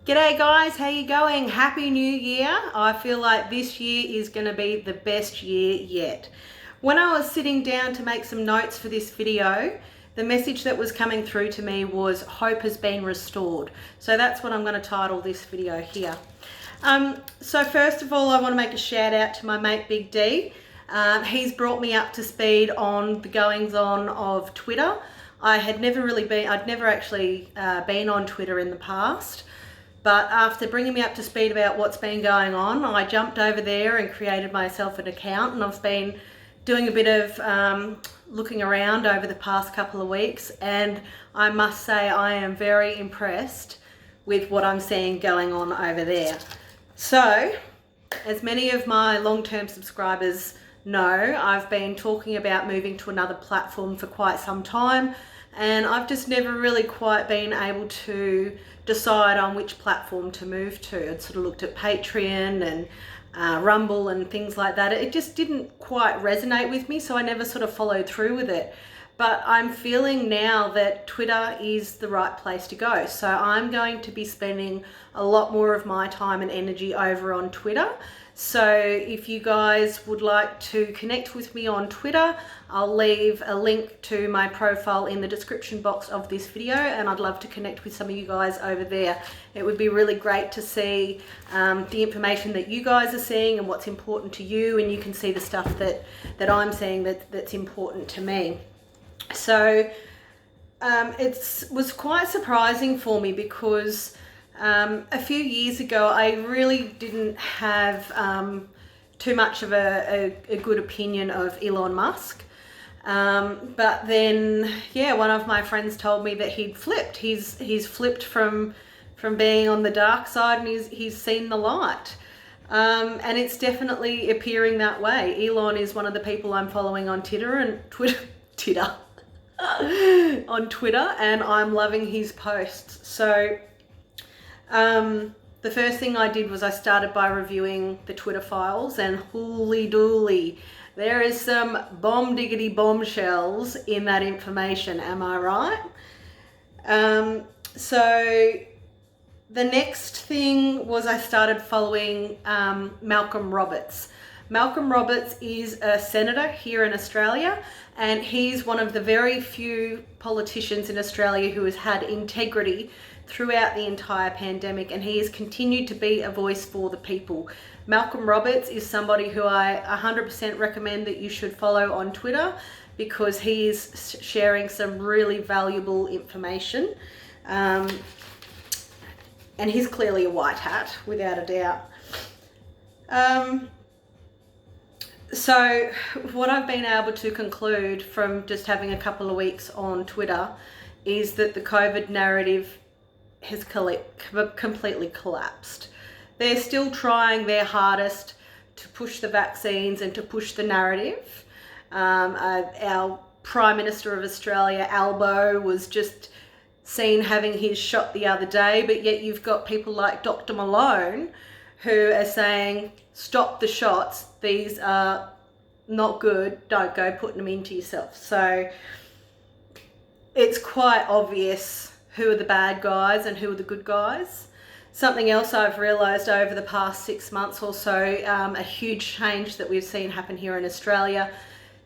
G'day guys, how you going? Happy New Year. I feel like this year is going to be the best year yet. When I was sitting down to make some notes for this video, the message that was coming through to me was hope has been restored. So that's what I'm going to title this video here. So first of all, I want to make a shout out to my mate Big D. He's brought me up to speed on the goings on of Twitter. I'd never actually been on Twitter in the past. But after bringing me up to speed about what's been going on, I jumped over there and created myself an account, and I've been doing a bit of looking around over the past couple of weeks, and I must say I am very impressed with what I'm seeing going on over there. So, as many of my long-term subscribers know, I've been talking about moving to another platform for quite some time, and I've just never really quite been able to decide on which platform to move to. I'd sort of looked at Patreon and Rumble and things like that. It just didn't quite resonate with me, so I never sort of followed through with it. But I'm feeling now that Twitter is the right place to go. So I'm going to be spending a lot more of my time and energy over on Twitter. So if you guys would like to connect with me on Twitter, I'll leave a link to my profile in the description box of this video, and I'd love to connect with some of you guys over there. It would be really great to see the information that you guys are seeing and what's important to you, and you can see the stuff that I'm seeing that's important to me. So it was quite surprising for me because a few years ago I really didn't have too much of a good opinion of Elon Musk. But then, yeah, one of my friends told me that he'd flipped. He's flipped from being on the dark side, and he's seen the light. And it's definitely appearing that way. Elon is one of the people I'm following on Twitter, on Twitter, and I'm loving his posts. So the first thing I did was I started by reviewing the Twitter files, and holy dooly, there is some bomb diggity bombshells in that information, am I right? So the next thing was I started following Malcolm Roberts. Malcolm Roberts is a senator here in Australia, and he's one of the very few politicians in Australia who has had integrity throughout the entire pandemic, and he has continued to be a voice for the people. Malcolm Roberts is somebody who I 100% recommend that you should follow on Twitter, because he is sharing some really valuable information. And he's clearly a white hat, without a doubt. So what I've been able to conclude from just having a couple of weeks on Twitter is that the COVID narrative has completely collapsed. They're still trying their hardest to push the vaccines and to push the narrative. Our Prime Minister of Australia, Albo, was just seen having his shot the other day, but yet you've got people like Dr. Malone who are saying, stop the shots, these are not good, don't go putting them into yourself. So it's quite obvious who are the bad guys and who are the good guys. Something else I've realised over the past 6 months or so, a huge change that we've seen happen here in Australia.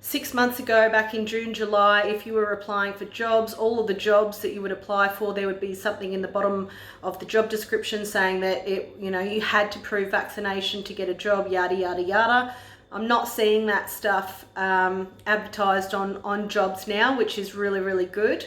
6 months ago, back in June, July, if you were applying for jobs, all of the jobs that you would apply for, there would be something in the bottom of the job description saying that you had to prove vaccination to get a job, yada, yada, yada. I'm not seeing that stuff advertised on jobs now, which is really, really good.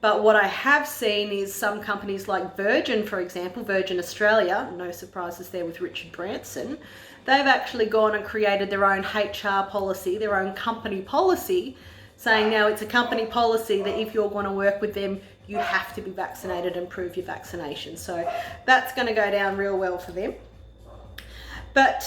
But what I have seen is some companies like Virgin, for example, Virgin Australia, no surprises there with Richard Branson, they've actually gone and created their own HR policy, their own company policy, saying now it's a company policy that if you're going to work with them, you have to be vaccinated and prove your vaccination. So that's going to go down real well for them. But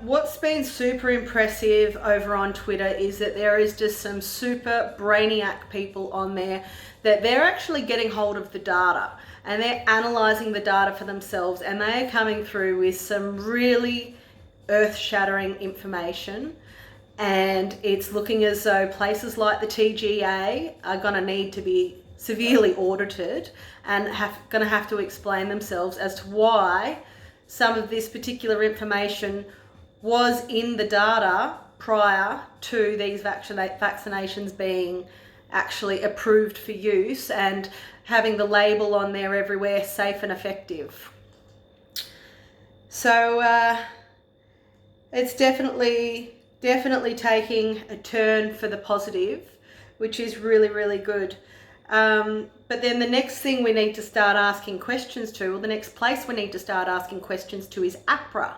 what's been super impressive over on Twitter is that there is just some super brainiac people on there that they're actually getting hold of the data, and they're analysing the data for themselves, and they are coming through with some really earth-shattering information. And it's looking as though places like the TGA are going to need to be severely audited and going to have to explain themselves as to why some of this particular information was in the data prior to these vaccinations being actually approved for use and having the label on there everywhere, safe and effective. So it's definitely taking a turn for the positive, which is really, really good. But then the next thing we need to start asking questions to, or the next place we need to start asking questions to, is APRA.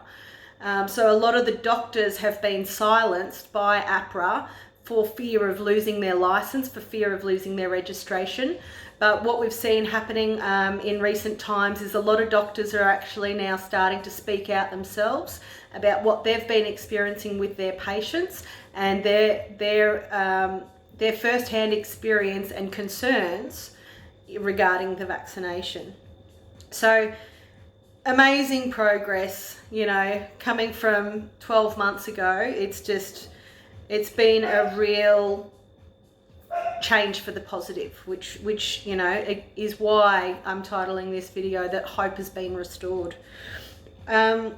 So a lot of the doctors have been silenced by APRA for fear of losing their license, for fear of losing their registration. But what we've seen happening in recent times is a lot of doctors are actually now starting to speak out themselves about what they've been experiencing with their patients and their first-hand experience and concerns regarding the vaccination. So amazing progress, you know, coming from 12 months ago. It's been a real change for the positive, which you know, is why I'm titling this video that hope has been restored. Now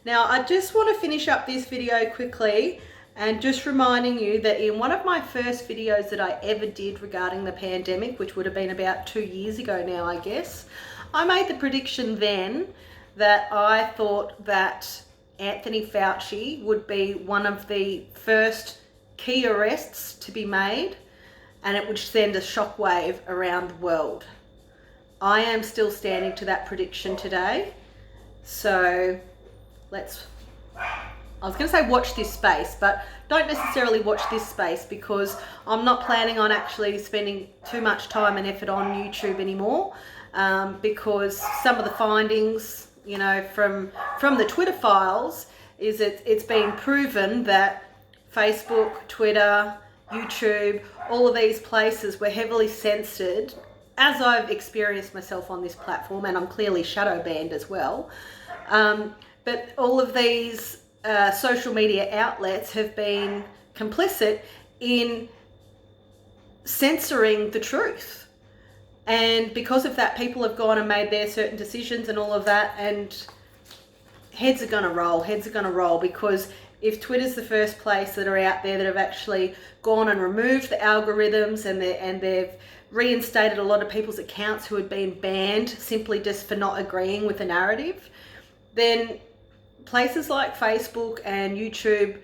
I just want to finish up this video quickly and just reminding you that in one of my first videos that I ever did regarding the pandemic, which would have been about 2 years ago now, I guess, I made the prediction then that I thought that Anthony Fauci would be one of the first key arrests to be made, and it would send a shockwave around the world. I am still standing to that prediction today. So I was going to say watch this space, but don't necessarily watch this space, because I'm not planning on actually spending too much time and effort on YouTube anymore, because some of the findings, you know, from the Twitter files is it's been proven that Facebook, Twitter, YouTube, all of these places were heavily censored, as I've experienced myself on this platform, and I'm clearly shadow banned as well. But all of these social media outlets have been complicit in censoring the truth. And because of that, people have gone and made their certain decisions and all of that, and heads are going to roll, because if Twitter's the first place that are out there that have actually gone and removed the algorithms and they've reinstated a lot of people's accounts who had been banned simply just for not agreeing with the narrative, then places like Facebook and YouTube,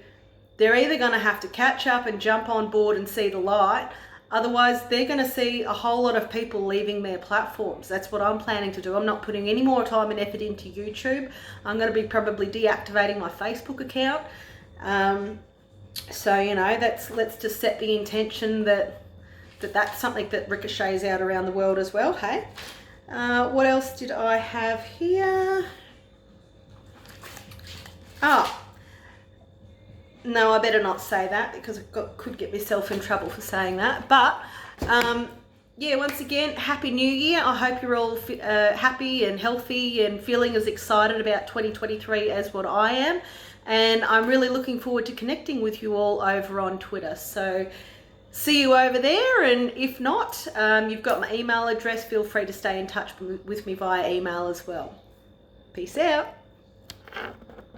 they're either going to have to catch up and jump on board and see the light. Otherwise, they're going to see a whole lot of people leaving their platforms. That's what I'm planning to do. I'm not putting any more time and effort into YouTube. I'm going to be probably deactivating my Facebook account. So, you know, let's just set the intention that's something that ricochets out around the world as well, hey? What else did I have here? Oh, no, I better not say that, because I could get myself in trouble for saying that. But yeah, once again, Happy New Year. I hope you're all happy and healthy and feeling as excited about 2023 as what I am. And I'm really looking forward to connecting with you all over on Twitter. So see you over there. And if not, you've got my email address. Feel free to stay in touch with me via email as well. Peace out.